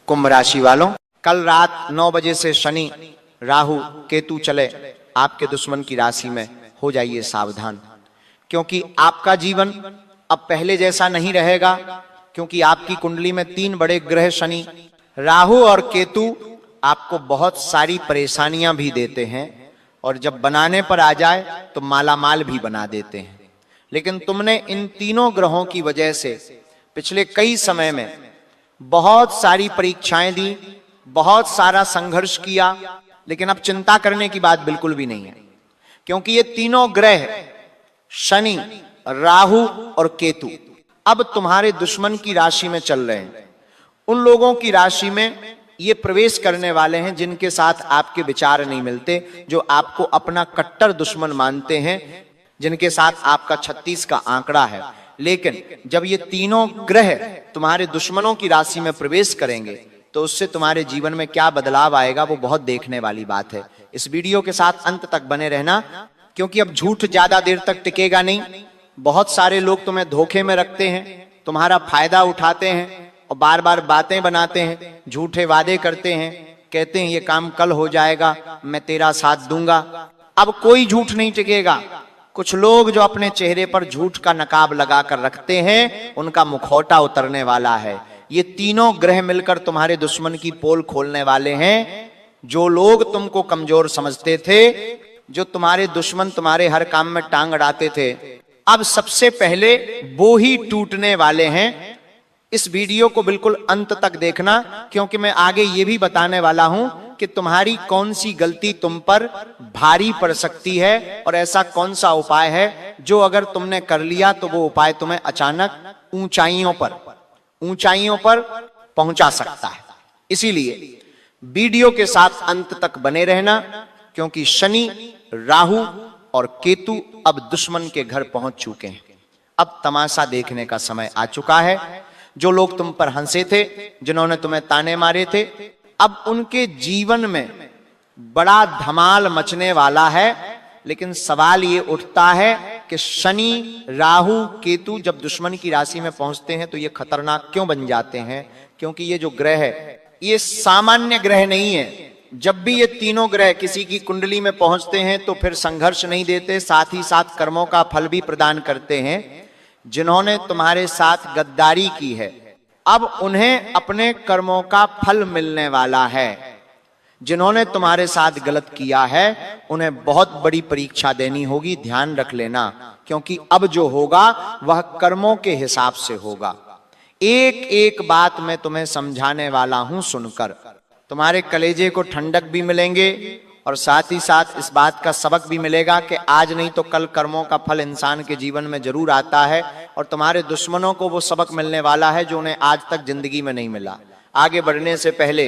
कुंभ राशि वालों, कल रात 9 बजे से शनि राहु केतु चले आपके दुश्मन की राशि में। हो जाइए सावधान, क्योंकि आपका जीवन अब पहले जैसा नहीं रहेगा। क्योंकि आपकी कुंडली में 3 बड़े ग्रह शनि राहु और केतु आपको बहुत सारी परेशानियां भी देते हैं, और जब बनाने पर आ जाए तो मालामाल भी बना देते हैं। लेकिन तुमने इन तीनों ग्रहों की वजह से पिछले कई समय में बहुत सारी परीक्षाएं दी, बहुत सारा संघर्ष किया, लेकिन अब चिंता करने की बात बिल्कुल भी नहीं है। क्योंकि ये तीनों ग्रह शनि, राहु और केतु अब तुम्हारे दुश्मन की राशि में चल रहे हैं। उन लोगों की राशि में ये प्रवेश करने वाले हैं जिनके साथ आपके विचार नहीं मिलते, जो आपको अपना कट्टर दुश्मन मानते हैं, जिनके साथ आपका 36 का आंकड़ा है। लेकिन जब ये तीनों ग्रह तुम्हारे दुश्मनों की राशि में प्रवेश करेंगे तो उससे तुम्हारे जीवन में क्या बदलाव आएगा वो बहुत देखने वाली बात है। इस वीडियो के साथ अंत तक बने रहना, क्योंकि अब झूठ ज्यादा देर तक टिकेगा नहीं। बहुत सारे लोग तुम्हें धोखे में रखते हैं, तुम्हारा फायदा उठाते हैं और बार बार बातें बनाते हैं, झूठे वादे करते हैं, कहते हैं ये काम कल हो जाएगा, मैं तेरा साथ दूंगा। अब कोई झूठ नहीं टिकेगा। कुछ लोग जो अपने चेहरे पर झूठ का नकाब लगाकर रखते हैं, उनका मुखौटा उतरने वाला है। ये तीनों ग्रह मिलकर तुम्हारे दुश्मन की पोल खोलने वाले हैं। जो लोग तुमको कमजोर समझते थे, जो तुम्हारे दुश्मन तुम्हारे हर काम में टांग अड़ाते थे, अब सबसे पहले वो ही टूटने वाले हैं। इस वीडियो को बिल्कुल अंत तक देखना, क्योंकि मैं आगे ये भी बताने वाला हूं कि तुम्हारी कौन सी गलती तुम पर भारी पड़ सकती है, और ऐसा कौन सा उपाय है जो अगर तुमने कर लिया तो वो उपाय तुम्हें अचानक ऊंचाइयों पर पहुंचा सकता है। इसीलिए वीडियो के साथ अंत तक बने रहना, क्योंकि शनि, राहु और केतु अब दुश्मन के घर पहुंच चुके हैं। अब तमाशा देखने का समय आ चुका है। जो लोग तुम पर हंसे थे, जिन्होंने तुम्हें ताने मारे थे, अब उनके जीवन में बड़ा धमाल मचने वाला है। लेकिन सवाल ये उठता है कि शनि, राहु, केतु जब दुश्मन की राशि में पहुंचते हैं तो ये खतरनाक क्यों बन जाते हैं? क्योंकि ये जो ग्रह है ये सामान्य ग्रह नहीं है। जब भी ये तीनों ग्रह किसी की कुंडली में पहुंचते हैं तो फिर संघर्ष नहीं देते, साथ ही साथ कर्मों का फल भी प्रदान करते हैं। जिन्होंने तुम्हारे साथ गद्दारी की है, अब उन्हें अपने कर्मों का फल मिलने वाला है। जिन्होंने तुम्हारे साथ गलत किया है, उन्हें बहुत बड़ी परीक्षा देनी होगी, ध्यान रख लेना। क्योंकि अब जो होगा वह कर्मों के हिसाब से होगा। एक एक बात मैं तुम्हें समझाने वाला हूं, सुनकर तुम्हारे कलेजे को ठंडक भी मिलेंगे, और साथ ही साथ इस बात का सबक भी मिलेगा कि आज नहीं तो कल कर्मों का फल इंसान के जीवन में जरूर आता है, और तुम्हारे दुश्मनों को वो सबक मिलने वाला है जो उन्हें आज तक जिंदगी में नहीं मिला। आगे बढ़ने से पहले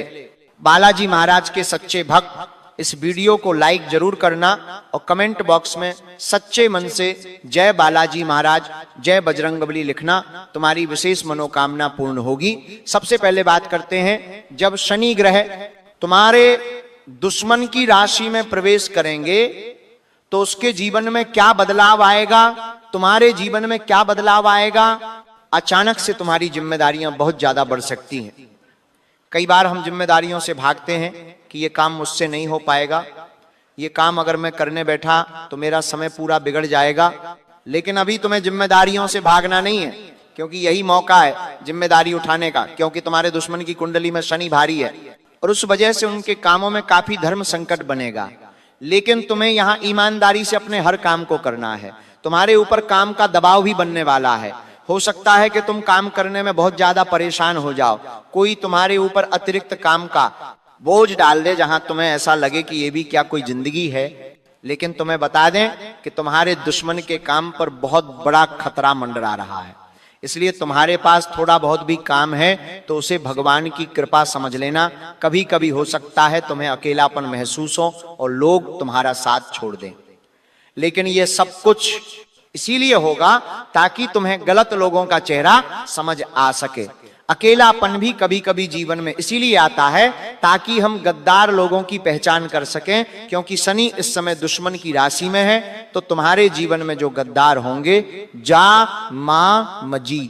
बालाजी महाराज के सच्चे भक्त इस वीडियो को लाइक जरूर करना, और कमेंट बॉक्स में सच्चे मन से जय बालाजी महाराज, जय बजरंगबली लिखना। तुम्हारी विशेष मनोकामना पूर्ण होगी। सबसे पहले बात करते हैं, जब शनि ग्रह तुम्हारे दुश्मन की राशि में प्रवेश करेंगे तो उसके जीवन में क्या बदलाव आएगा, तुम्हारे जीवन में क्या बदलाव आएगा। अचानक से तुम्हारी जिम्मेदारियां बहुत ज्यादा बढ़ सकती हैं। कई बार हम जिम्मेदारियों से भागते हैं कि ये काम मुझसे नहीं हो पाएगा, ये काम अगर मैं करने बैठा तो मेरा समय पूरा बिगड़ जाएगा। लेकिन अभी तुम्हें जिम्मेदारियों से भागना नहीं है, क्योंकि यही मौका है जिम्मेदारी उठाने का। क्योंकि तुम्हारे दुश्मन की कुंडली में शनि भारी है, और उस वजह से उनके कामों में काफी धर्म संकट बनेगा। लेकिन तुम्हें यहां ईमानदारी से अपने हर काम को करना है। तुम्हारे ऊपर काम का दबाव भी बनने वाला है। हो सकता है कि तुम काम करने में बहुत ज्यादा परेशान हो जाओ, कोई तुम्हारे ऊपर अतिरिक्त काम का बोझ डाल दे, जहां तुम्हें ऐसा लगे कि ये भी क्या कोई जिंदगी है। लेकिन तुम्हें बता दें कि तुम्हारे दुश्मन के काम पर बहुत बड़ा खतरा मंडरा रहा है। इसलिए तुम्हारे पास थोड़ा बहुत भी काम है तो उसे भगवान की कृपा समझ लेना। कभी कभी हो सकता है तुम्हें अकेलापन महसूस हो और लोग तुम्हारा साथ छोड़ दें, लेकिन ये सब कुछ इसीलिए होगा ताकि तुम्हें गलत लोगों का चेहरा समझ आ सके। अकेलापन भी कभी कभी जीवन में इसीलिए आता है ताकि हम गद्दार लोगों की पहचान कर सकें, क्योंकि शनि इस समय दुश्मन की राशि में है। तो तुम्हारे जीवन में जो गद्दार होंगे, जा, मा, मजी,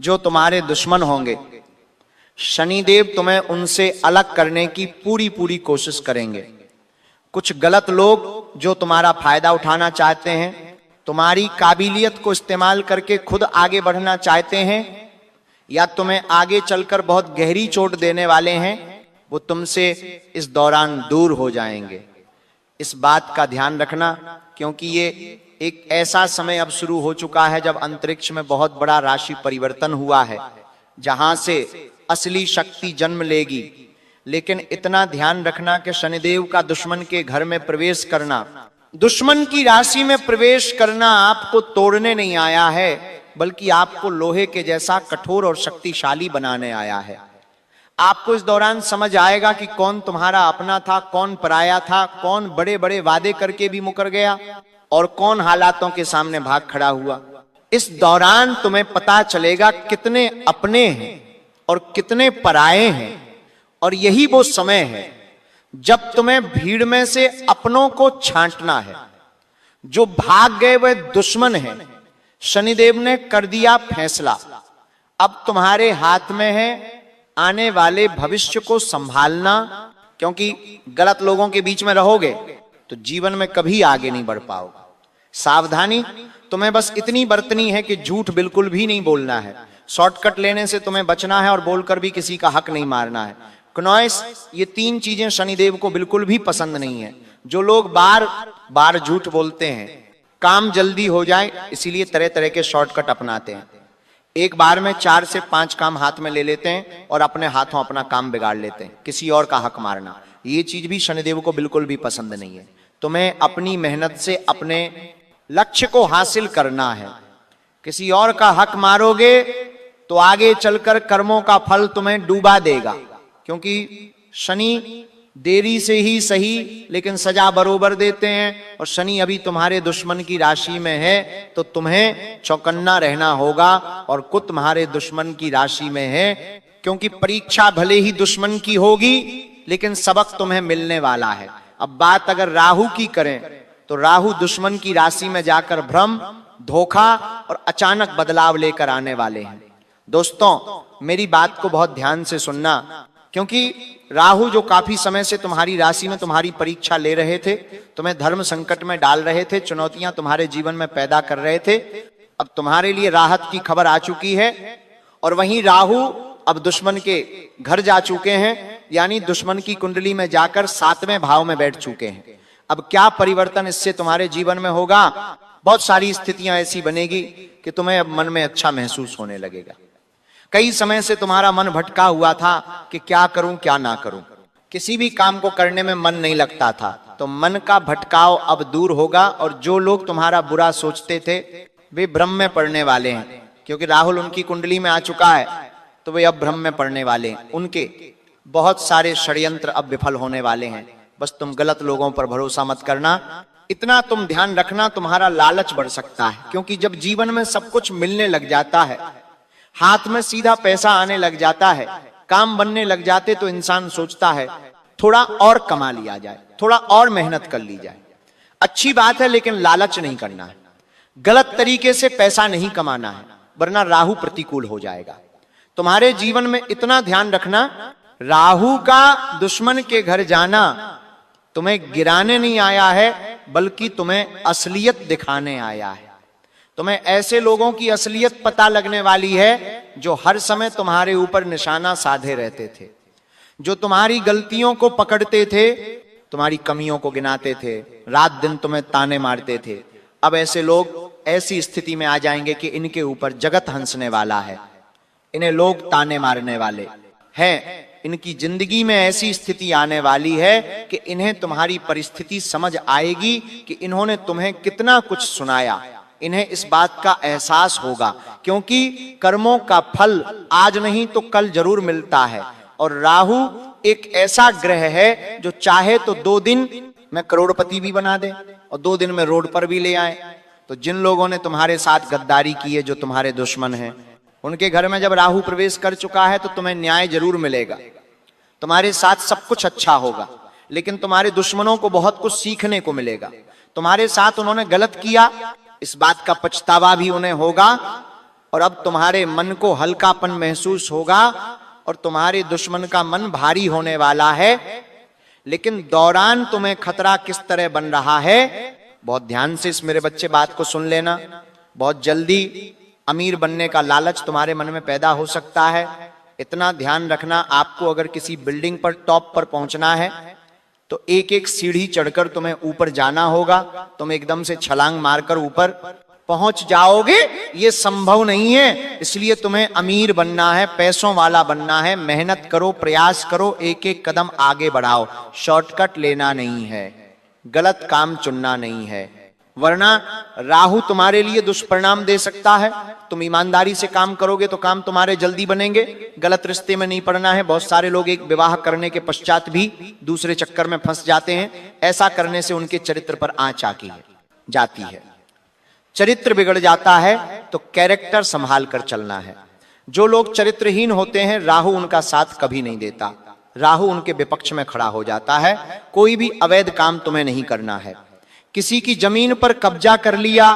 जो तुम्हारे दुश्मन होंगे, शनिदेव तुम्हें उनसे अलग करने की पूरी पूरी कोशिश करेंगे। कुछ गलत लोग जो तुम्हारा फायदा उठाना चाहते हैं, तुम्हारी काबिलियत को इस्तेमाल करके खुद आगे बढ़ना चाहते हैं, या तुम्हें आगे चलकर बहुत गहरी चोट देने वाले हैं, वो तुमसे इस दौरान दूर हो जाएंगे। इस बात का ध्यान रखना, क्योंकि ये एक ऐसा समय अब शुरू हो चुका है जब अंतरिक्ष में बहुत बड़ा राशि परिवर्तन हुआ है, जहां से असली शक्ति जन्म लेगी। लेकिन इतना ध्यान रखना कि शनिदेव का दुश्मन के घर में प्रवेश करना, दुश्मन की राशि में प्रवेश करना आपको तोड़ने नहीं आया है, बल्कि आपको लोहे के जैसा कठोर और शक्तिशाली बनाने आया है। आपको इस दौरान समझ आएगा कि कौन तुम्हारा अपना था, कौन पराया था, कौन बड़े बड़े वादे करके भी मुकर गया और कौन हालातों के सामने भाग खड़ा हुआ। इस दौरान तुम्हें पता चलेगा कितने अपने हैं और कितने पराये हैं। और यही वो समय है जब तुम्हें भीड़ में से अपनों को छांटना है। जो भाग गए वह दुश्मन है। शनिदेव ने कर दिया फैसला, अब तुम्हारे हाथ में है आने वाले भविष्य को संभालना, क्योंकि गलत लोगों के बीच में रहोगे तो जीवन में कभी आगे नहीं बढ़ पाओगे। सावधानी तुम्हें बस इतनी बरतनी है कि झूठ बिल्कुल भी नहीं बोलना है, शॉर्टकट लेने से तुम्हें बचना है और बोलकर भी किसी का हक नहीं मारना है। कनॉइस, ये तीन चीजें शनिदेव को बिल्कुल भी पसंद नहीं है। जो लोग बार बार झूठ बोलते हैं, काम जल्दी हो जाए इसीलिए तरह तरह के शॉर्टकट अपनाते हैं। एक बार में 4 से 5 काम हाथ में ले लेते हैं और अपने हाथों अपना काम बिगाड़ लेते हैं, किसी और का हक मारना। ये चीज भी शनिदेव को बिल्कुल भी पसंद नहीं है। तुम्हें अपनी मेहनत से अपने लक्ष्य को हासिल करना है। किसी और का हक मारोगे तो आगे चलकर कर्मों का फल तुम्हें डूबा देगा, क्योंकि शनि देरी से ही सही लेकिन सजा बरोबर देते हैं। और शनि अभी तुम्हारे दुश्मन की राशि में है तो तुम्हें चौकन्ना रहना होगा, और कुछ तुम्हारे दुश्मन की राशि में है, क्योंकि परीक्षा भले ही दुश्मन की होगी लेकिन सबक तुम्हें मिलने वाला है। अब बात अगर राहु की करें तो राहु दुश्मन की राशि में जाकर भ्रम, धोखा और अचानक बदलाव लेकर आने वाले हैं। दोस्तों, मेरी बात को बहुत ध्यान से सुनना, क्योंकि राहु जो काफी समय से तुम्हारी राशि में तुम्हारी परीक्षा ले रहे थे, तुम्हें धर्म संकट में डाल रहे थे, चुनौतियां तुम्हारे जीवन में पैदा कर रहे थे, अब तुम्हारे लिए राहत की खबर आ चुकी है। और वहीं राहु अब दुश्मन के घर जा चुके हैं, यानी दुश्मन की कुंडली में जाकर 7वें भाव में बैठ चुके हैं। अब क्या परिवर्तन इससे तुम्हारे जीवन में होगा? बहुत सारी स्थितियां ऐसी बनेगी कि तुम्हें अब मन में अच्छा महसूस होने लगेगा। कई समय से तुम्हारा मन भटका हुआ था कि क्या करूं क्या ना करूं, किसी भी काम को करने में मन नहीं लगता था, तो मन का भटकाव अब दूर होगा। और जो लोग तुम्हारा बुरा सोचते थे वे भ्रम में पड़ने वाले हैं, क्योंकि राहुल उनकी कुंडली में आ चुका है, तो वे अब भ्रम में पड़ने वाले हैं। उनके बहुत सारे षड्यंत्र अब विफल होने वाले हैं। बस तुम गलत लोगों पर भरोसा मत करना। इतना तुम ध्यान रखना, तुम्हारा लालच बढ़ सकता है, क्योंकि जब जीवन में सब कुछ मिलने लग जाता है, हाथ में सीधा पैसा आने लग जाता है, काम बनने लग जाते, तो इंसान सोचता है थोड़ा और कमा लिया जाए, थोड़ा और मेहनत कर ली जाए। अच्छी बात है, लेकिन लालच नहीं करना है, गलत तरीके से पैसा नहीं कमाना है, वरना राहु प्रतिकूल हो जाएगा। तुम्हारे जीवन में इतना ध्यान रखना, राहु का दुश्मन के घर जाना तुम्हें गिराने नहीं आया है, बल्कि तुम्हें असलियत दिखाने आया है। तुम्हें ऐसे लोगों की असलियत पता लगने वाली है जो हर समय तुम्हारे ऊपर निशाना साधे रहते थे, जो तुम्हारी गलतियों को पकड़ते थे, तुम्हारी कमियों को गिनाते थे, रात दिन तुम्हें ताने मारते थे। अब ऐसे लोग ऐसी स्थिति में आ जाएंगे कि इनके ऊपर जगत हंसने वाला है, इन्हें लोग ताने मारने वाले हैं। इनकी जिंदगी में ऐसी स्थिति आने वाली है कि इन्हें तुम्हारी परिस्थिति समझ आएगी कि इन्होंने तुम्हें कितना कुछ सुनाया। इन्हें इस बात का एहसास होगा, क्योंकि कर्मों का फल आज नहीं तो कल जरूर मिलता है। और राहु एक ऐसा ग्रह है जो चाहे तो 2 दिन में करोड़पति भी बना दे और 2 दिन में रोड पर भी ले आए। तो जिन लोगों ने तुम्हारे साथ गद्दारी की है, जो तुम्हारे दुश्मन हैं, उनके घर में जब राहु प्रवेश कर चुका है तो तुम्हें न्याय जरूर मिलेगा, तुम्हारे साथ सब कुछ अच्छा होगा, लेकिन तुम्हारे दुश्मनों को बहुत कुछ सीखने को मिलेगा। तुम्हारे साथ उन्होंने गलत किया, इस बात का पछतावा भी उन्हें होगा, और अब तुम्हारे मन को हल्कापन महसूस होगा और तुम्हारे दुश्मन का मन भारी होने वाला है। लेकिन दौरान तुम्हें खतरा किस तरह बन रहा है, बहुत ध्यान से इस मेरे बच्चे बात को सुन लेना। बहुत जल्दी अमीर बनने का लालच तुम्हारे मन में पैदा हो सकता है। इतना ध्यान रखना, आपको अगर किसी बिल्डिंग पर टॉप पर पहुंचना है तो एक एक सीढ़ी चढ़कर तुम्हें ऊपर जाना होगा। तुम एकदम से छलांग मारकर ऊपर पहुंच जाओगे, ये संभव नहीं है। इसलिए तुम्हें अमीर बनना है, पैसों वाला बनना है। मेहनत करो, प्रयास करो, एक एक कदम आगे बढ़ाओ। शॉर्टकट लेना नहीं है, गलत काम चुनना नहीं है, वरना राहु तुम्हारे लिए दुष्परिणाम दे सकता है। तुम ईमानदारी से काम करोगे तो काम तुम्हारे जल्दी बनेंगे। गलत रिश्ते में नहीं पड़ना है। बहुत सारे लोग एक विवाह करने के पश्चात भी दूसरे चक्कर में फंस जाते हैं। ऐसा करने से उनके चरित्र पर आंच आती जाती है, चरित्र बिगड़ जाता है। तो कैरेक्टर संभाल कर चलना है। जो लोग चरित्रहीन होते हैं, राहु उनका साथ कभी नहीं देता। राहु उनके विपक्ष में खड़ा हो जाता है। कोई भी अवैध काम तुम्हें नहीं करना है। किसी की जमीन पर कब्जा कर लिया,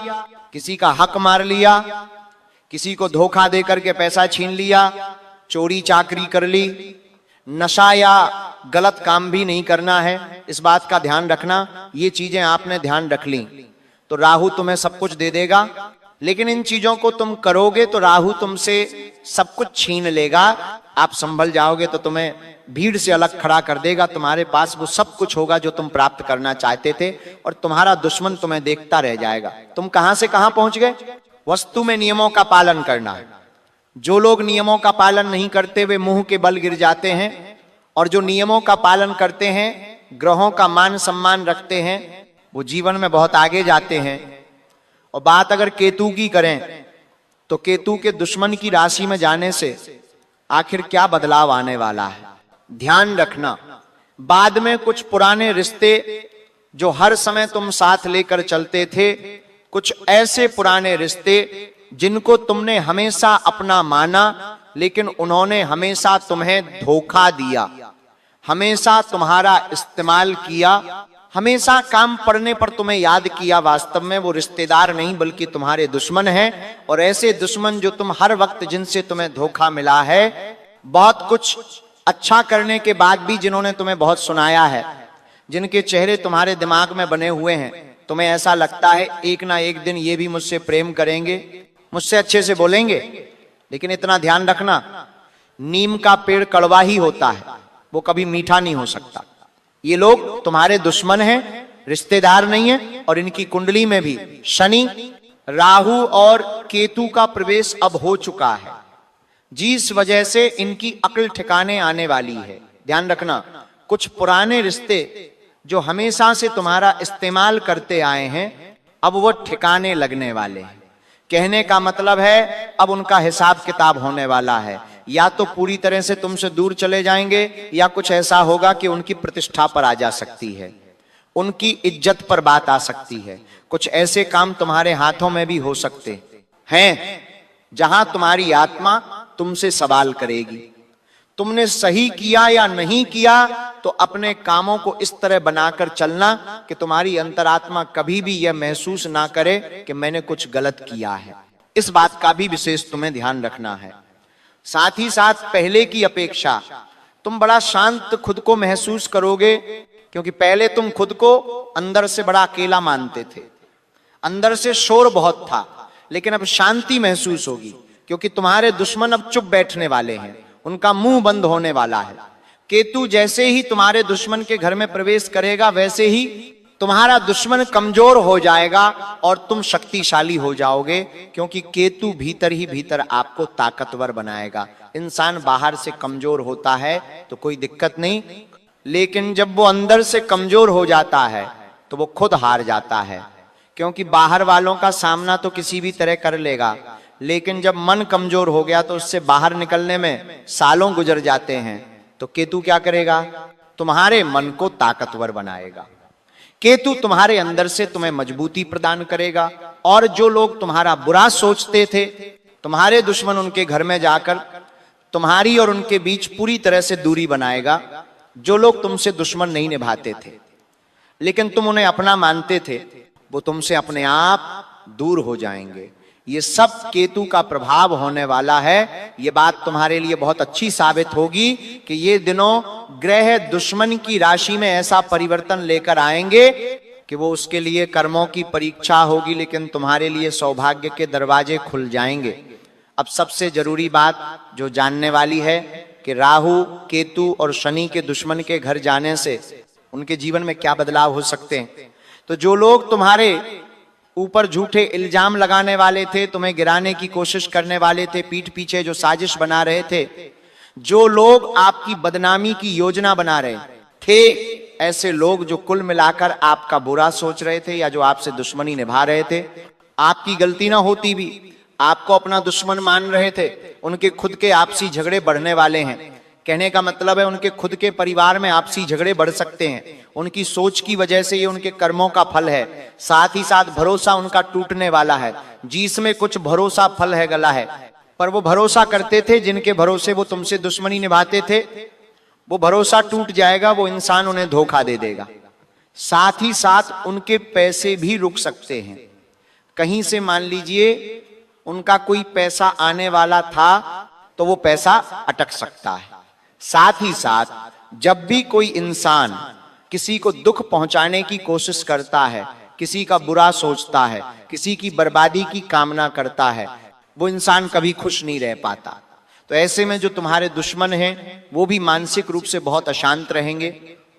किसी का हक मार लिया, किसी को धोखा दे करके पैसा छीन लिया, चोरी चाकरी कर ली, नशा या गलत काम भी नहीं करना है। इस बात का ध्यान रखना। ये चीजें आपने ध्यान रख ली तो राहु तुम्हें सब कुछ दे देगा। लेकिन इन चीजों को तुम करोगे तो राहु तुमसे सब कुछ छीन लेगा। आप संभल जाओगे तो तुम्हें भीड़ से अलग खड़ा कर देगा। तुम्हारे पास वो सब कुछ होगा जो तुम प्राप्त करना चाहते थे, और तुम्हारा दुश्मन तुम्हें देखता रह जाएगा। तुम कहां से कहां पहुंच गए। वस्तु में नियमों का पालन करना है। जो लोग नियमों का पालन नहीं करते वे मुंह के बल गिर जाते हैं, और जो नियमों का पालन करते हैं, ग्रहों का मान सम्मान रखते हैं, वो जीवन में बहुत आगे जाते हैं। और बात अगर केतु की करें तो केतु के दुश्मन की राशि में जाने से आखिर क्या बदलाव आने वाला है, ध्यान रखना। बाद में कुछ पुराने रिश्ते जो हर समय तुम साथ लेकर चलते थे, कुछ ऐसे पुराने रिश्ते जिनको तुमने हमेशा अपना माना, लेकिन उन्होंने हमेशा तुम्हें धोखा दिया, हमेशा तुम्हारा इस्तेमाल किया, हमेशा काम पड़ने पर तुम्हें याद किया। वास्तव में वो रिश्तेदार नहीं बल्कि तुम्हारे दुश्मन हैं। और ऐसे दुश्मन जो तुम हर वक्त जिनसे तुम्हें धोखा मिला है, बहुत कुछ अच्छा करने के बाद भी जिन्होंने तुम्हें बहुत सुनाया है, जिनके चेहरे तुम्हारे दिमाग में बने हुए हैं, तुम्हें ऐसा लगता है एक ना एक दिन ये भी मुझसे प्रेम करेंगे, मुझसे अच्छे से बोलेंगे। लेकिन इतना ध्यान रखना, नीम का पेड़ कड़वा ही होता है, वो कभी मीठा नहीं हो सकता। ये लोग तुम्हारे दुश्मन हैं, रिश्तेदार नहीं है। और इनकी कुंडली में भी शनि, राहु और केतु का प्रवेश अब हो चुका है, जिस वजह से इनकी अक्ल ठिकाने आने वाली है। ध्यान रखना, कुछ पुराने रिश्ते जो हमेशा से तुम्हारा इस्तेमाल करते आए हैं, अब वो ठिकाने लगने वाले हैं। कहने का मतलब है अब उनका हिसाब किताब होने वाला है। या तो पूरी तरह से तुमसे दूर चले जाएंगे, या कुछ ऐसा होगा कि उनकी प्रतिष्ठा पर आ जा सकती है, उनकी इज्जत पर बात आ सकती है। कुछ ऐसे काम तुम्हारे हाथों में भी हो सकते हैं जहां तुम्हारी आत्मा तुमसे सवाल करेगी। तुमने सही किया या नहीं किया, तो अपने कामों को इस तरह बनाकर चलना कि तुम्हारी अंतरात्मा कभी भी यह महसूस ना करे कि मैंने कुछ गलत किया है। इस बात का भी विशेष तुम्हें ध्यान रखना है। साथ ही साथ पहले की अपेक्षा तुम बड़ा शांत खुद को महसूस करोगे, क्योंकि पहले तुम खुद को अंदर से बड़ा अकेला मानते थे, अंदर से शोर बहुत था। लेकिन अब शांति महसूस होगी, क्योंकि तुम्हारे दुश्मन अब चुप बैठने वाले हैं, उनका मुंह बंद होने वाला है। केतु जैसे ही तुम्हारे दुश्मन के घर में प्रवेश करेगा, वैसे ही तुम्हारा दुश्मन कमजोर हो जाएगा और तुम शक्तिशाली हो जाओगे, क्योंकि केतु भीतर ही भीतर आपको ताकतवर बनाएगा। इंसान बाहर से कमजोर होता है तो कोई दिक्कत नहीं, लेकिन जब वो अंदर से कमजोर हो जाता है तो वो खुद हार जाता है। क्योंकि बाहर वालों का सामना तो किसी भी तरह कर लेगा, लेकिन जब मन कमजोर हो गया तो उससे बाहर निकलने में सालों गुजर जाते हैं। तो केतु क्या करेगा? तुम्हारे मन को ताकतवर बनाएगा। केतु तुम्हारे अंदर से तुम्हें मजबूती प्रदान करेगा। और जो लोग तुम्हारा बुरा सोचते थे, तुम्हारे दुश्मन उनके घर में जाकर तुम्हारी और उनके बीच पूरी तरह से दूरी बनाएगा। जो लोग तुमसे दुश्मन नहीं निभाते थे लेकिन तुम उन्हें अपना मानते थे, वो तुमसे अपने आप दूर हो जाएंगे। ये सब केतु का प्रभाव होने वाला है। ये बात तुम्हारे लिए बहुत अच्छी साबित होगी कि ये दिनों ग्रह दुश्मन की राशि में ऐसा परिवर्तन लेकर आएंगे कि वो उसके लिए कर्मों की परीक्षा होगी, लेकिन तुम्हारे लिए सौभाग्य के दरवाजे खुल जाएंगे। अब सबसे जरूरी बात जो जानने वाली है कि राहु, केतु और शनि के दुश्मन के घर जाने से उनके जीवन में क्या बदलाव हो सकते हैं। तो जो लोग तुम्हारे ऊपर झूठे इल्जाम लगाने वाले थे, तुम्हें गिराने की कोशिश करने वाले थे, पीठ पीछे जो साजिश बना रहे थे, जो लोग आपकी बदनामी की योजना बना रहे थे, ऐसे लोग जो कुल मिलाकर आपका बुरा सोच रहे थे या जो आपसे दुश्मनी निभा रहे थे, आपकी गलती ना होती भी आपको अपना दुश्मन मान रहे थे, उनके खुद के आपसी झगड़े बढ़ने वाले हैं। कहने का मतलब है उनके खुद के परिवार में आपसी झगड़े बढ़ सकते हैं। उनकी सोच की वजह से ये उनके कर्मों का फल है। साथ ही साथ भरोसा उनका टूटने वाला है। जिसमें कुछ भरोसा फल है गला है, पर वो भरोसा करते थे, जिनके भरोसे वो तुमसे दुश्मनी निभाते थे, वो भरोसा टूट जाएगा, वो इंसान उन्हें धोखा दे देगा। साथ ही साथ उनके पैसे भी रुक सकते हैं। कहीं से मान लीजिए उनका कोई पैसा आने वाला था तो वो पैसा अटक सकता है। साथ ही साथ जब भी कोई इंसान किसी को दुख पहुंचाने की कोशिश करता है, किसी का बुरा सोचता है, किसी की बर्बादी की कामना करता है, वो इंसान कभी खुश नहीं रह पाता। तो ऐसे में जो तुम्हारे दुश्मन हैं वो भी मानसिक रूप से बहुत अशांत रहेंगे।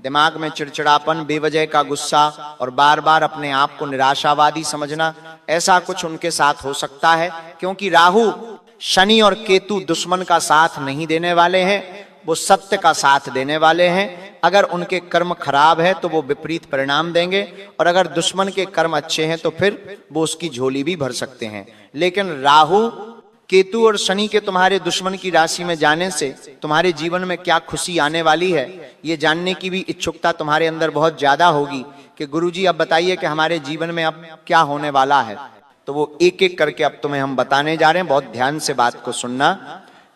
दिमाग में चिड़चिड़ापन, बेवजह का गुस्सा और बार बार अपने आप को निराशावादी समझना, ऐसा कुछ उनके साथ हो सकता है। क्योंकि राहु, शनि और केतु दुश्मन का साथ नहीं देने वाले हैं, वो सत्य का साथ देने वाले हैं। अगर उनके कर्म खराब है तो वो विपरीत परिणाम देंगे, और अगर दुश्मन के कर्म अच्छे हैं तो फिर वो उसकी झोली भी भर सकते हैं। लेकिन राहु, केतु और शनि के तुम्हारे दुश्मन की राशि में जाने से तुम्हारे जीवन में क्या खुशी आने वाली है, ये जानने की भी इच्छुकता तुम्हारे अंदर बहुत ज्यादा होगी कि गुरुजी अब बताइए कि हमारे जीवन में अब क्या होने वाला है। तो वो एक एक करके अब तुम्हें हम बताने जा रहे हैं। बहुत ध्यान से बात को सुनना,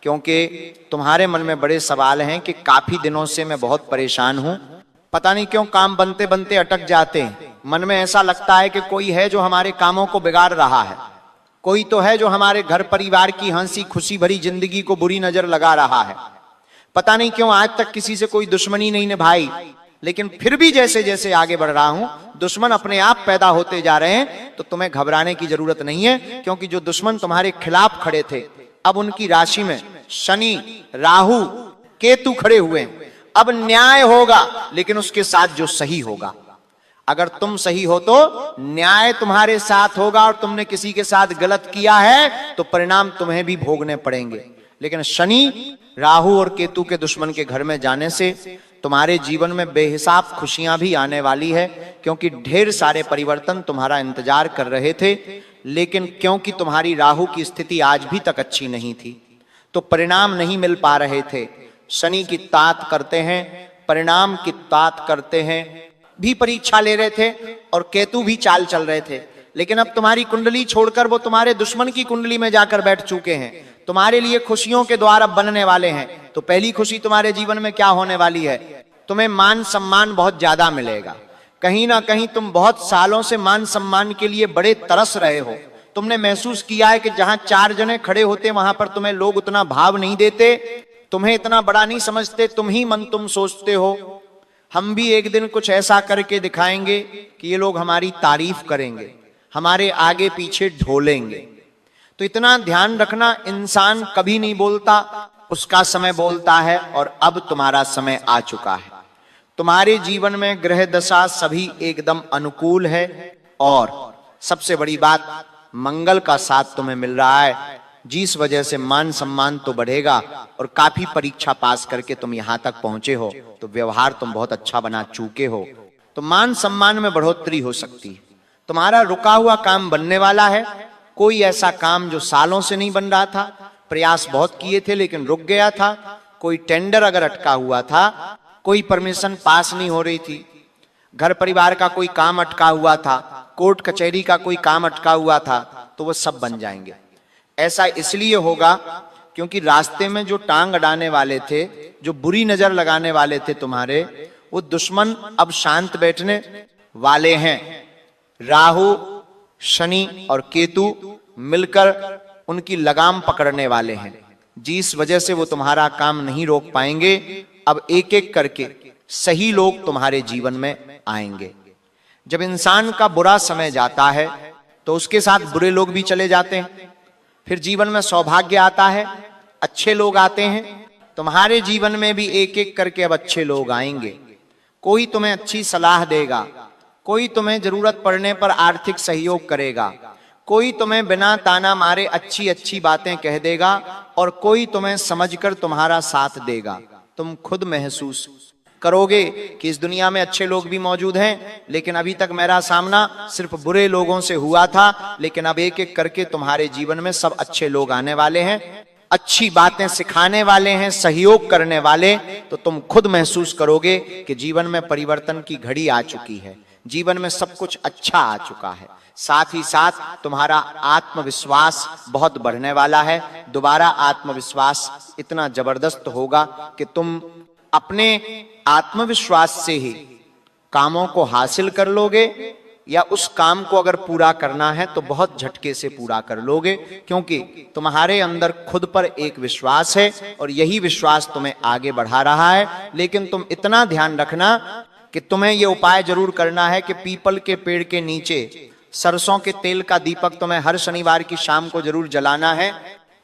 क्योंकि तुम्हारे मन में बड़े सवाल हैं कि काफी दिनों से मैं बहुत परेशान हूं, पता नहीं क्यों काम बनते बनते अटक जाते हैं। मन में ऐसा लगता है कि कोई है जो हमारे कामों को बिगाड़ रहा है, कोई तो है जो हमारे घर परिवार की हंसी खुशी भरी जिंदगी को बुरी नजर लगा रहा है। पता नहीं क्यों आज तक किसी से कोई दुश्मनी नहीं निभाई, लेकिन फिर भी जैसे जैसे आगे बढ़ रहा हूं दुश्मन अपने आप पैदा होते जा रहे हैं। तो तुम्हें घबराने की जरूरत नहीं है, क्योंकि जो दुश्मन तुम्हारे खिलाफ खड़े थे अब उनकी राशि में शनि, राहु, केतु खड़े हुए हैं। अब न्याय होगा, लेकिन उसके साथ जो सही होगा। अगर तुम सही हो तो न्याय तुम्हारे साथ होगा, और तुमने किसी के साथ गलत किया है तो परिणाम तुम्हें भी भोगने पड़ेंगे। लेकिन शनि, राहु और केतु के दुश्मन के घर में जाने से तुम्हारे जीवन में बेहिसाब खुशियां भी आने वाली है, क्योंकि ढेर सारे परिवर्तन तुम्हारा इंतजार कर रहे थे। लेकिन क्योंकि तुम्हारी राहु की स्थिति आज भी तक अच्छी नहीं थी, तो परिणाम नहीं मिल पा रहे थे। शनि की तात करते हैं, परिणाम की तात करते हैं, भी परीक्षा ले रहे थे, और केतु भी चाल चल रहे थे। लेकिन अब तुम्हारी कुंडली छोड़कर वो तुम्हारे दुश्मन की कुंडली में जाकर बैठ चुके हैं। तुम्हारे लिए खुशियों के द्वार अब बनने वाले हैं। तो पहली खुशी तुम्हारे जीवन में क्या होने वाली है, तुम्हें मान सम्मान बहुत ज्यादा मिलेगा। कहीं ना कहीं तुम बहुत सालों से मान सम्मान के लिए बड़े तरस रहे हो। तुमने महसूस किया है कि जहां चार जने खड़े होते वहां पर तुम्हें लोग उतना भाव नहीं देते, तुम्हें इतना बड़ा नहीं समझते, तुम ही मन तुम सोचते हो हम भी एक दिन कुछ ऐसा करके दिखाएंगे कि ये लोग हमारी तारीफ करेंगे, हमारे आगे पीछे ढोलेंगे। तो इतना ध्यान रखना, इंसान कभी नहीं बोलता, उसका समय बोलता है, और अब तुम्हारा समय आ चुका है। तुम्हारे जीवन में ग्रह दशा सभी एकदम अनुकूल है, और सबसे बड़ी बात मंगल का साथ तुम्हें मिल रहा है, जिस वजह से मान सम्मान तो बढ़ेगा, और काफी परीक्षा पास करके तुम यहां तक पहुंचे हो, तो व्यवहार तुम बहुत अच्छा बना चुके हो, तो मान सम्मान में बढ़ोतरी हो सकती है। तुम्हारा रुका हुआ काम बनने वाला है। कोई ऐसा काम जो सालों से नहीं बन रहा था, प्रयास बहुत किए थे लेकिन रुक गया था, कोई टेंडर अगर अटका हुआ था, कोई परमिशन पास नहीं हो रही थी, घर परिवार का कोई काम अटका हुआ था, कोर्ट कचहरी का कोई काम अटका हुआ था, तो वो सब बन जाएंगे। ऐसा इसलिए होगा क्योंकि रास्ते में जो टांग अड़ाने वाले थे, जो बुरी नजर लगाने वाले थे तुम्हारे, वो दुश्मन अब शांत बैठने वाले हैं। राहु, शनि और केतु मिलकर उनकी लगाम पकड़ने वाले हैं, जिस वजह से वो तुम्हारा काम नहीं रोक पाएंगे। अब एक एक करके सही लोग तुम्हारे जीवन में आएंगे। जब इंसान का बुरा समय जाता है तो उसके साथ बुरे लोग भी चले जाते हैं, फिर जीवन में सौभाग्य आता है, अच्छे लोग आते हैं। तुम्हारे जीवन में भी एक एक करके अब अच्छे लोग आएंगे। कोई तुम्हें अच्छी सलाह देगा, कोई तुम्हें जरूरत पड़ने पर आर्थिक सहयोग करेगा, कोई तुम्हें बिना ताना मारे अच्छी अच्छी बातें कह देगा और कोई तुम्हें समझकर तुम्हारा साथ देगा। तुम खुद महसूस करोगे कि इस दुनिया में अच्छे लोग भी मौजूद हैं, लेकिन अभी तक मेरा सामना सिर्फ बुरे लोगों से हुआ था, लेकिन अब एक एक करके तुम्हारे जीवन में सब अच्छे लोग आने वाले हैं, अच्छी बातें सिखाने वाले हैं, सहयोग करने वाले। तो तुम खुद महसूस करोगे कि जीवन में परिवर्तन की घड़ी आ चुकी है, जीवन में सब कुछ अच्छा आ चुका है। साथ ही साथ तुम्हारा आत्मविश्वास बहुत बढ़ने वाला है। दोबारा आत्मविश्वास इतना जबरदस्त होगा कि तुम अपने आत्मविश्वास से ही कामों को हासिल कर लोगे, या उस काम को अगर पूरा करना है तो बहुत झटके से पूरा कर लोगे, क्योंकि तुम्हारे अंदर खुद पर एक विश्वास है और यही विश्वास तुम्हें आगे बढ़ा रहा है। लेकिन तुम इतना ध्यान रखना कि तुम्हें यह उपाय जरूर करना है कि पीपल के पेड़ के नीचे सरसों के तेल का दीपक तुम्हें हर शनिवार की शाम को जरूर जलाना है।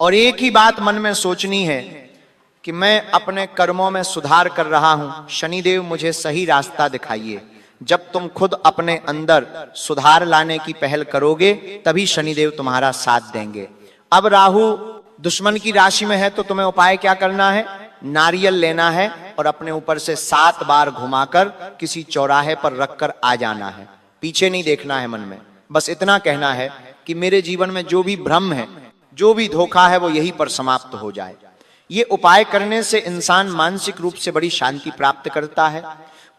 और एक ही बात मन में सोचनी है कि मैं अपने कर्मों में सुधार कर रहा हूं, शनिदेव मुझे सही रास्ता दिखाइए। जब तुम खुद अपने अंदर सुधार लाने की पहल करोगे तभी शनिदेव तुम्हारा साथ देंगे। अब राहु दुश्मन की राशि में है तो तुम्हें उपाय क्या करना है? नारियल लेना है और अपने ऊपर से 7 बार घुमाकर किसी चौराहे पर रखकर आ जाना है। पीछे नहीं देखना है मन में, बस इतना कहना है कि मेरे जीवन में जो भी भ्रम है, जो भी धोखा है, वो यहीं पर समाप्त हो जाए। ये उपाय करने से इंसान मानसिक रूप से बड़ी शांति प्राप्त करता है।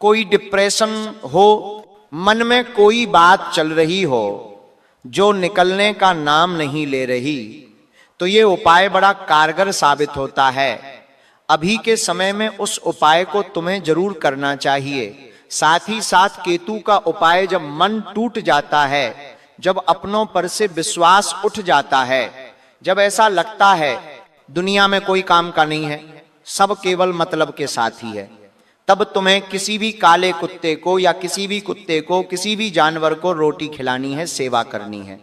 कोई डिप्रेशन हो, मन में कोई बात चल रही हो जो निकलने का नाम नहीं ले रही, तो ये उपाय बड़ा कारगर साबित होता है। अभी के समय में उस उपाय को तुम्हें जरूर करना चाहिए। साथ ही साथ केतु का उपाय, जब मन टूट जाता है, जब अपनों पर से विश्वास उठ जाता है, जब ऐसा लगता है दुनिया में कोई काम का नहीं है, सब केवल मतलब के साथ ही है, तब तुम्हें किसी भी काले कुत्ते को या किसी भी कुत्ते को, किसी भी जानवर को रोटी खिलानी है, सेवा करनी है।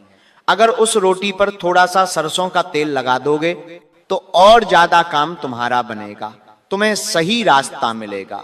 अगर उस रोटी पर थोड़ा सा सरसों का तेल लगा दोगे तो और ज्यादा काम तुम्हारा बनेगा, तुम्हें सही रास्ता मिलेगा।